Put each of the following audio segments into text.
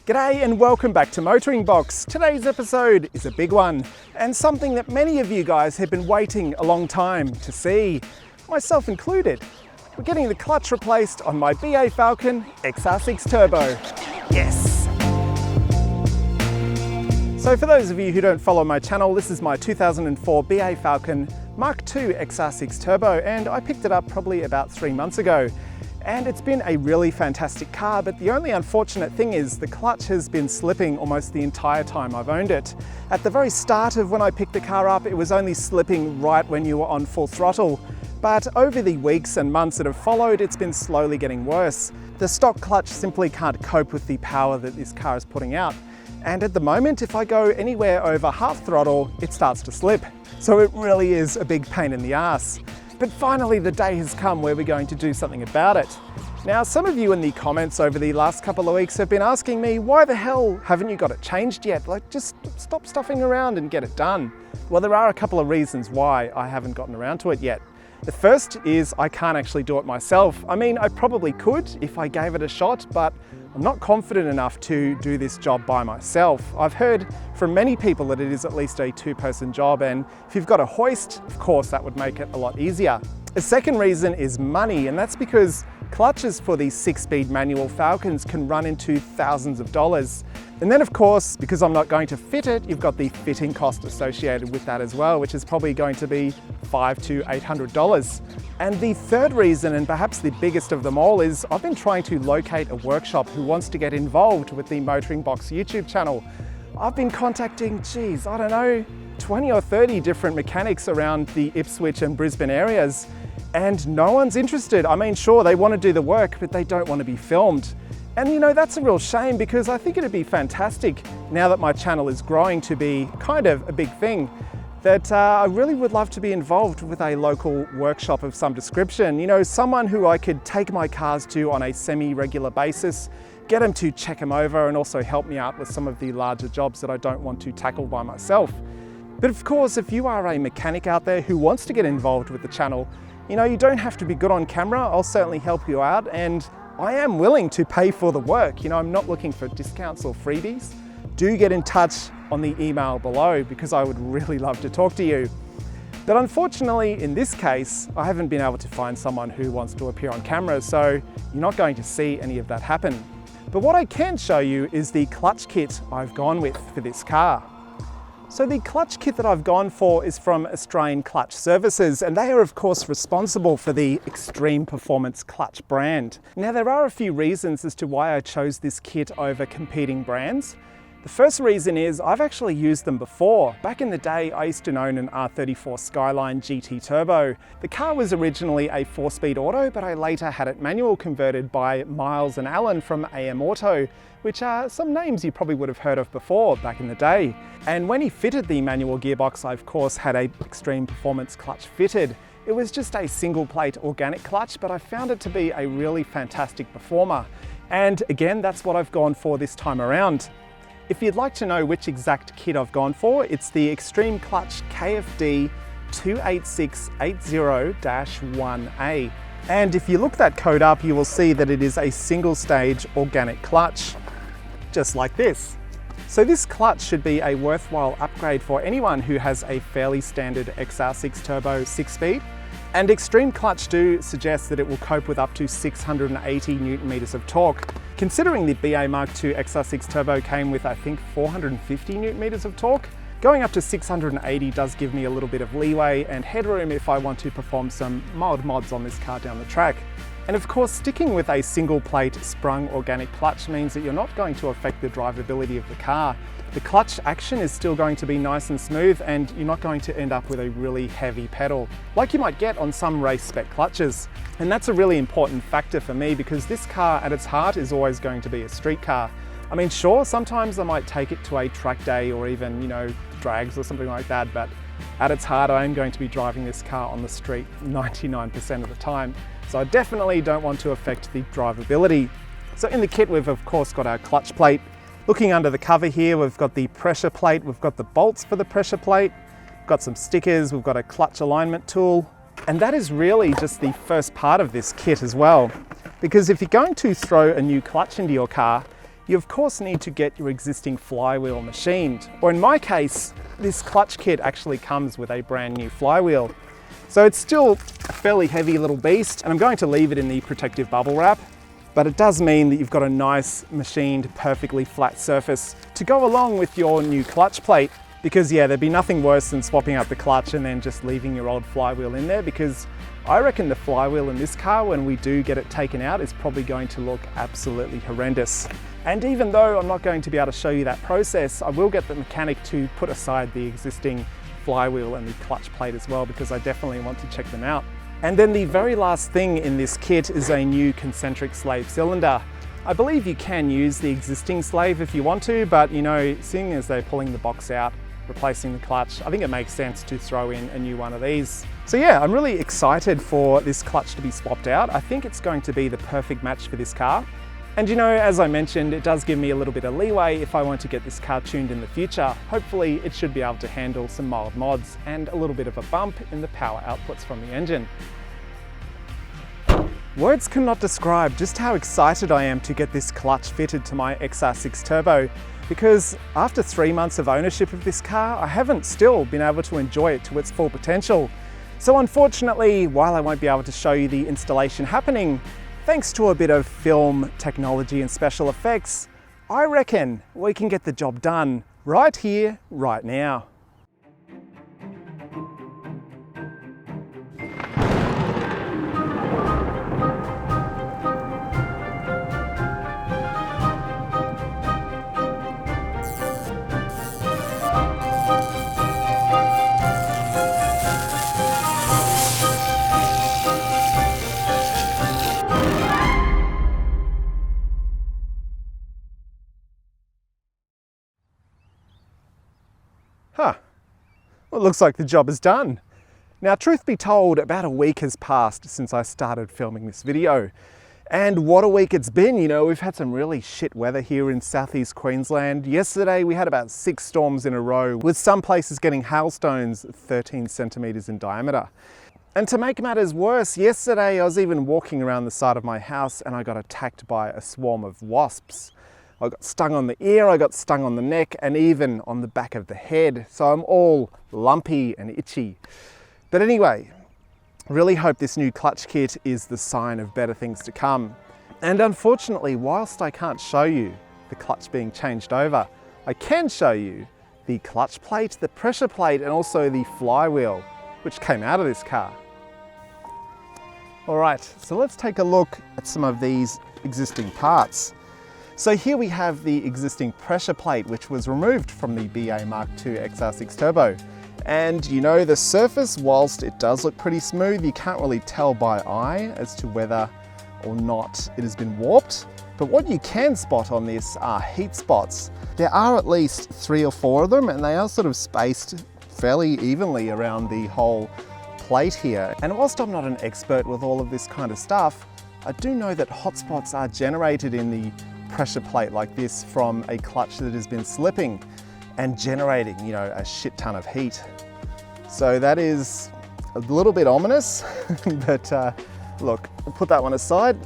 G'day and welcome back to MotoringBox. Today's episode is a big one and something that many of you guys have been waiting a long time to see, myself included. We're getting the clutch replaced on my BA Falcon XR6 Turbo. Yes! So for those of you who don't follow my channel, this is my 2004 BA Falcon MkII XR6 Turbo and I picked it up probably about 3 months ago. And it's been a really fantastic car, but the only unfortunate thing is the clutch has been slipping almost the entire time I've owned it. At the very start of when I picked the car up, it was only slipping right when you were on full throttle. But over the weeks and months that have followed, it's been slowly getting worse. The stock clutch simply can't cope with the power that this car is putting out. And at the moment, if I go anywhere over half throttle, it starts to slip. So it really is a big pain in the ass. But finally the day has come where we're going to do something about it. Now, some of you in the comments over the last couple of weeks have been asking me, why the hell haven't you got it changed yet? Like, just stop stuffing around and get it done. Well, there are a couple of reasons why I haven't gotten around to it yet. The first is I can't actually do it myself. I mean, I probably could if I gave it a shot, but I'm not confident enough to do this job by myself. I've heard from many people that it is at least a two-person job, and if you've got a hoist, of course, that would make it a lot easier. The second reason is money, and that's because clutches for these 6-speed manual Falcons can run into thousands of dollars. And then of course, because I'm not going to fit it, you've got the fitting cost associated with that as well, which is probably going to be $500 to $800. And the third reason, and perhaps the biggest of them all, is I've been trying to locate a workshop who wants to get involved with the MotoringBox YouTube channel. I've been contacting, I don't know, 20 or 30 different mechanics around the Ipswich and Brisbane areas, and no one's interested. I mean, sure, they want to do the work, but they don't want to be filmed. And you know, that's a real shame because I think it'd be fantastic now that my channel is growing to be kind of a big thing, that I really would love to be involved with a local workshop of some description. You know, someone who I could take my cars to on a semi-regular basis, get them to check them over and also help me out with some of the larger jobs that I don't want to tackle by myself. But of course, if you are a mechanic out there who wants to get involved with the channel, you know, you don't have to be good on camera. I'll certainly help you out, and I am willing to pay for the work. You know, I'm not looking for discounts or freebies. Do get in touch on the email below because I would really love to talk to you. But unfortunately, in this case, I haven't been able to find someone who wants to appear on camera, so you're not going to see any of that happen. But what I can show you is the clutch kit I've gone with for this car. So the clutch kit that I've gone for is from Australian Clutch Services, and they are of course responsible for the Xtreme Performance clutch brand. Now, there are a few reasons as to why I chose this kit over competing brands. The first reason is I've actually used them before. Back in the day, I used to own an R34 Skyline GT Turbo. The car was originally a 4-speed auto, but I later had it manual converted by Miles and Alan from AM Auto, which are some names you probably would have heard of before back in the day. And when he fitted the manual gearbox, I of course had a Xtreme Performance clutch fitted. It was just a single plate organic clutch, but I found it to be a really fantastic performer. And again, that's what I've gone for this time around. If you'd like to know which exact kit I've gone for, it's the Xtreme Clutch KFD 28680-1A. And if you look that code up, you will see that it is a single stage organic clutch, just like this. So this clutch should be a worthwhile upgrade for anyone who has a fairly standard XR6 Turbo 6-speed. And Xtreme Clutch do suggest that it will cope with up to 680 Newton meters of torque. Considering the BA MkII XR6 Turbo came with, I think, 450 Newton meters of torque, going up to 680 does give me a little bit of leeway and headroom if I want to perform some mild mods on this car down the track. And of course, sticking with a single plate sprung organic clutch means that you're not going to affect the drivability of the car. The clutch action is still going to be nice and smooth, and you're not going to end up with a really heavy pedal like you might get on some race spec clutches. And that's a really important factor for me because this car at its heart is always going to be a street car. I mean, sure, sometimes I might take it to a track day or even, you know, drags or something like that, but at its heart, I am going to be driving this car on the street 99% of the time. So I definitely don't want to affect the drivability. So in the kit, we've of course got our clutch plate. Looking under the cover here, we've got the pressure plate, we've got the bolts for the pressure plate, we've got some stickers, we've got a clutch alignment tool, and that is really just the first part of this kit as well. Because if you're going to throw a new clutch into your car, you of course need to get your existing flywheel machined. Or in my case, this clutch kit actually comes with a brand new flywheel. So it's still a fairly heavy little beast, and I'm going to leave it in the protective bubble wrap, but it does mean that you've got a nice machined, perfectly flat surface to go along with your new clutch plate. Because yeah, there'd be nothing worse than swapping out the clutch and then just leaving your old flywheel in there, because I reckon the flywheel in this car, when we do get it taken out, is probably going to look absolutely horrendous. And even though I'm not going to be able to show you that process, I will get the mechanic to put aside the existing flywheel and the clutch plate as well, because I definitely want to check them out. And then the very last thing in this kit is a new concentric slave cylinder. I believe you can use the existing slave if you want to, but you know, seeing as they're pulling the box out, replacing the clutch, I think it makes sense to throw in a new one of these. So yeah, I'm really excited for this clutch to be swapped out. I think it's going to be the perfect match for this car. And you know, as I mentioned, it does give me a little bit of leeway if I want to get this car tuned in the future. Hopefully it should be able to handle some mild mods and a little bit of a bump in the power outputs from the engine. Words cannot describe just how excited I am to get this clutch fitted to my XR6 Turbo, because after 3 months of ownership of this car, I haven't still been able to enjoy it to its full potential. So unfortunately, while I won't be able to show you the installation happening, thanks to a bit of film technology and special effects, I reckon we can get the job done right here, right now. Huh, well, it looks like the job is done. Now, truth be told, about a week has passed since I started filming this video. And what a week it's been. You know, we've had some really shit weather here in southeast Queensland. Yesterday we had about 6 storms in a row, with some places getting hailstones 13 centimeters in diameter. And to make matters worse, yesterday I was even walking around the side of my house and I got attacked by a swarm of wasps. I got stung on the ear, I got stung on the neck, and even on the back of the head. So I'm all lumpy and itchy. But anyway, really hope this new clutch kit is the sign of better things to come. And unfortunately, whilst I can't show you the clutch being changed over, I can show you the clutch plate, the pressure plate, and also the flywheel, which came out of this car. All right, so let's take a look at some of these existing parts. So here we have the existing pressure plate, which was removed from the BA MkII XR6 Turbo. And you know, the surface, whilst it does look pretty smooth, you can't really tell by eye as to whether or not it has been warped. But what you can spot on this are heat spots. There are at least 3 or 4 of them, and they are sort of spaced fairly evenly around the whole plate here. And whilst I'm not an expert with all of this kind of stuff, I do know that hotspots are generated in the pressure plate like this from a clutch that has been slipping and generating, you know, a shit ton of heat. So that is a little bit ominous, but look, we'll put that one aside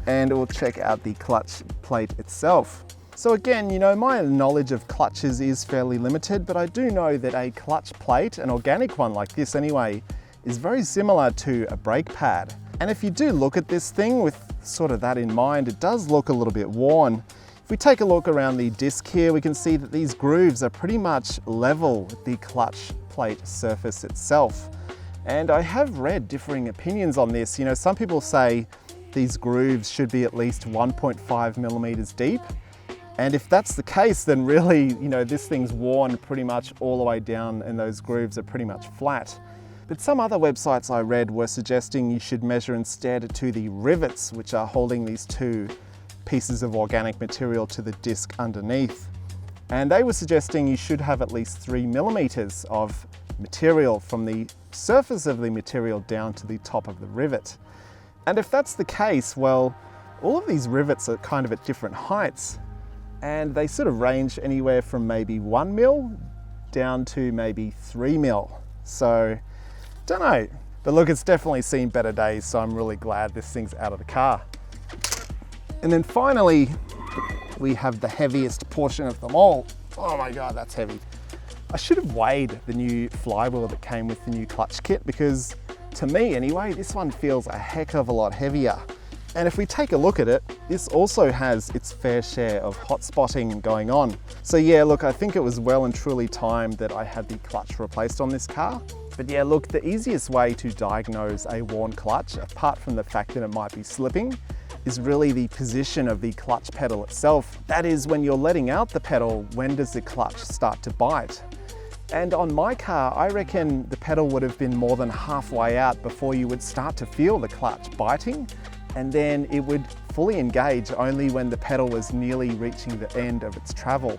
and we'll check out the clutch plate itself. So again, you know, my knowledge of clutches is fairly limited, but I do know that a clutch plate, an organic one like this anyway, is very similar to a brake pad. And if you do look at this thing with sort of that in mind, it does look a little bit worn. If we take a look around the disc here, we can see that these grooves are pretty much level with the clutch plate surface itself. And I have read differing opinions on this. You know, some people say these grooves should be at least 1.5 millimeters deep. And if that's the case, then really, you know, this thing's worn pretty much all the way down and those grooves are pretty much flat. But some other websites I read were suggesting you should measure instead to the rivets, which are holding these 2 pieces of organic material to the disc underneath. And they were suggesting you should have at least 3 millimeters of material from the surface of the material down to the top of the rivet. And if that's the case, well, all of these rivets are kind of at different heights, and they sort of range anywhere from maybe 1 mil down to maybe 3 mil. So, don't know. But look, it's definitely seen better days, so I'm really glad this thing's out of the car. And then finally, we have the heaviest portion of them all. Oh my God, that's heavy. I should have weighed the new flywheel that came with the new clutch kit, because to me anyway, this one feels a heck of a lot heavier. And if we take a look at it, this also has its fair share of hot spotting going on. So yeah, look, I think it was well and truly time that I had the clutch replaced on this car. But yeah, look, the easiest way to diagnose a worn clutch, apart from the fact that it might be slipping, is really the position of the clutch pedal itself. That is, when you're letting out the pedal, when does the clutch start to bite? And on my car, I reckon the pedal would have been more than halfway out before you would start to feel the clutch biting, and then it would fully engage only when the pedal was nearly reaching the end of its travel.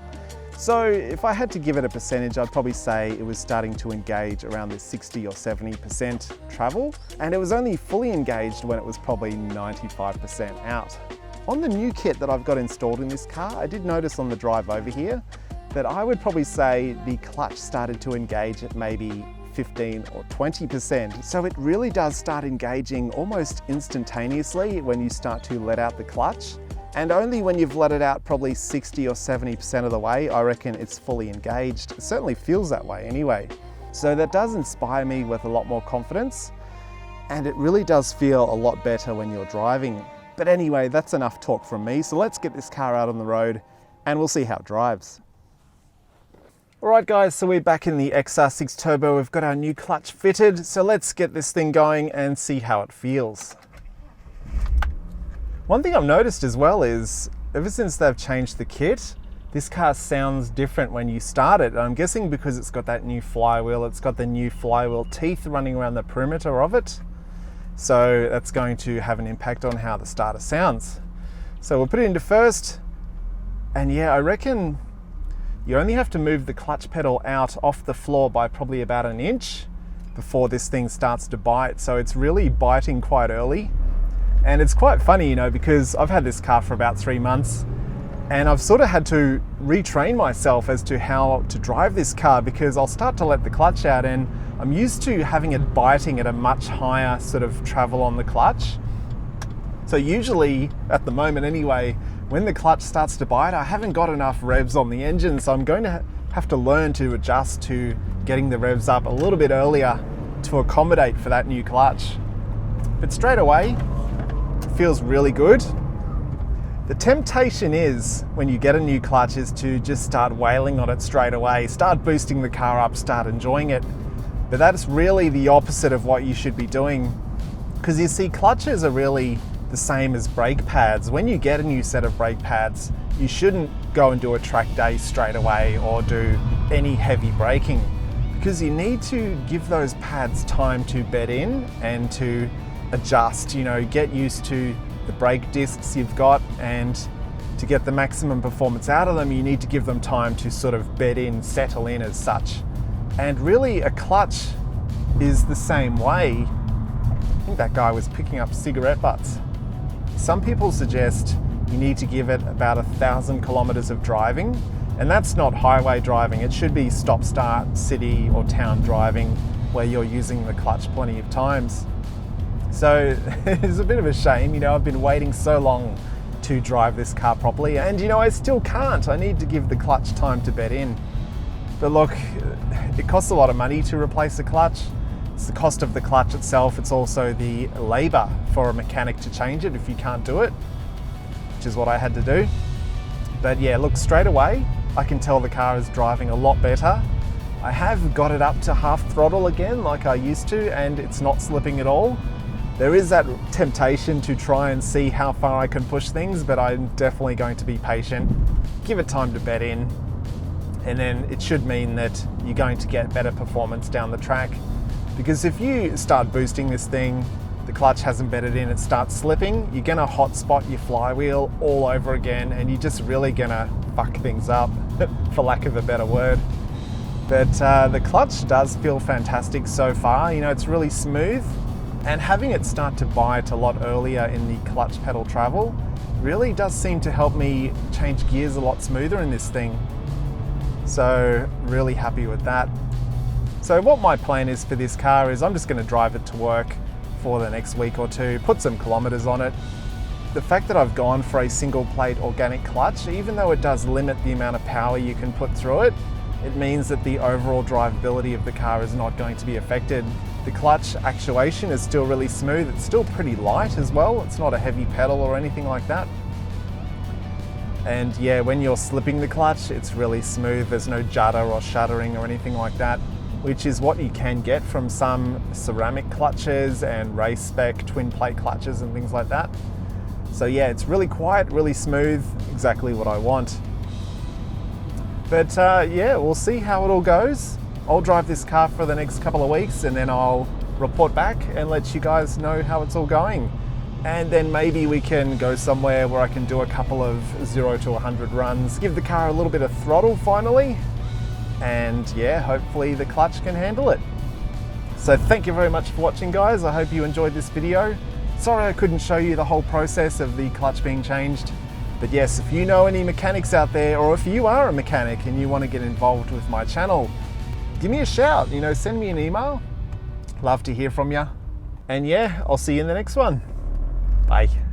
So if I had to give it a percentage, I'd probably say it was starting to engage around the 60 or 70% travel, and it was only fully engaged when it was probably 95% out. On the new kit that I've got installed in this car, I did notice on the drive over here that I would probably say the clutch started to engage at maybe 15 or 20%. So it really does start engaging almost instantaneously when you start to let out the clutch. And only when you've let it out probably 60 or 70% of the way, I reckon it's fully engaged. It certainly feels that way anyway. So that does inspire me with a lot more confidence. And it really does feel a lot better when you're driving. But anyway, that's enough talk from me. So let's get this car out on the road and we'll see how it drives. Alright guys, so we're back in the XR6 Turbo. We've got our new clutch fitted, so let's get this thing going and see how it feels. One thing I've noticed as well is, ever since they've changed the kit, this car sounds different when you start it. I'm guessing because it's got that new flywheel, it's got the new flywheel teeth running around the perimeter of it. So that's going to have an impact on how the starter sounds. So we'll put it into first, and yeah, I reckon you only have to move the clutch pedal out off the floor by probably about an inch before this thing starts to bite. So it's really biting quite early. And it's quite funny, you know, because I've had this car for about 3 months and I've sort of had to retrain myself as to how to drive this car, because I'll start to let the clutch out and I'm used to having it biting at a much higher sort of travel on the clutch. So usually, at the moment anyway, when the clutch starts to bite, I haven't got enough revs on the engine, so I'm going to have to learn to adjust to getting the revs up a little bit earlier to accommodate for that new clutch. But straight away, it feels really good. The temptation is, when you get a new clutch, is to just start wailing on it straight away, start boosting the car up, start enjoying it. But that's really the opposite of what you should be doing, because you see, clutches are really the same as brake pads. When you get a new set of brake pads, you shouldn't go and do a track day straight away or do any heavy braking, because you need to give those pads time to bed in and to adjust, you know, get used to the brake discs you've got, and to get the maximum performance out of them, you need to give them time to sort of bed in, settle in as such. And really, a clutch is the same way. I think that guy was picking up cigarette butts. Some people suggest you need to give it about 1,000 kilometers of driving, and that's not highway driving. It should be stop-start, city or town driving, where you're using the clutch plenty of times. So it's a bit of a shame, you know, I've been waiting so long to drive this car properly, and you know, I still can't. I need to give the clutch time to bed in. But look, it costs a lot of money to replace a clutch. It's the cost of the clutch itself. It's also the labor for a mechanic to change it if you can't do it, which is what I had to do. But yeah, look, straight away, I can tell the car is driving a lot better. I have got it up to half throttle again like I used to, and it's not slipping at all. There is that temptation to try and see how far I can push things, but I'm definitely going to be patient, give it time to bed in, and then it should mean that you're going to get better performance down the track. Because if you start boosting this thing, the clutch hasn't bedded in, it starts slipping, you're gonna hotspot your flywheel all over again, and you're just really gonna fuck things up, for lack of a better word. But the clutch does feel fantastic so far. You know, it's really smooth, and having it start to bite a lot earlier in the clutch pedal travel really does seem to help me change gears a lot smoother in this thing. So really happy with that. So what my plan is for this car is I'm just going to drive it to work for the next week or two, put some kilometers on it, the fact that I've gone for a single plate organic clutch, even though it does limit the amount of power you can put through it, it means that the overall drivability of the car is not going to be affected. The clutch actuation is still really smooth. It's still pretty light as well. It's not a heavy pedal or anything like that. And yeah, when you're slipping the clutch, it's really smooth. There's no judder or shuddering or anything like that, which is what you can get from some ceramic clutches and race spec twin plate clutches and things like that. So yeah, it's really quiet, really smooth, exactly what I want. But yeah, we'll see how it all goes. I'll drive this car for the next couple of weeks and then I'll report back and let you guys know how it's all going. And then maybe we can go somewhere where I can do a couple of 0 to 100 runs, give the car a little bit of throttle finally, and yeah, hopefully the clutch can handle it. So thank you very much for watching, guys. I hope you enjoyed this video. Sorry I couldn't show you the whole process of the clutch being changed. But yes, if you know any mechanics out there, or if you are a mechanic and you want to get involved with my channel, give me a shout, send me an email. Love to hear from you. And yeah, I'll see you in the next one. Bye.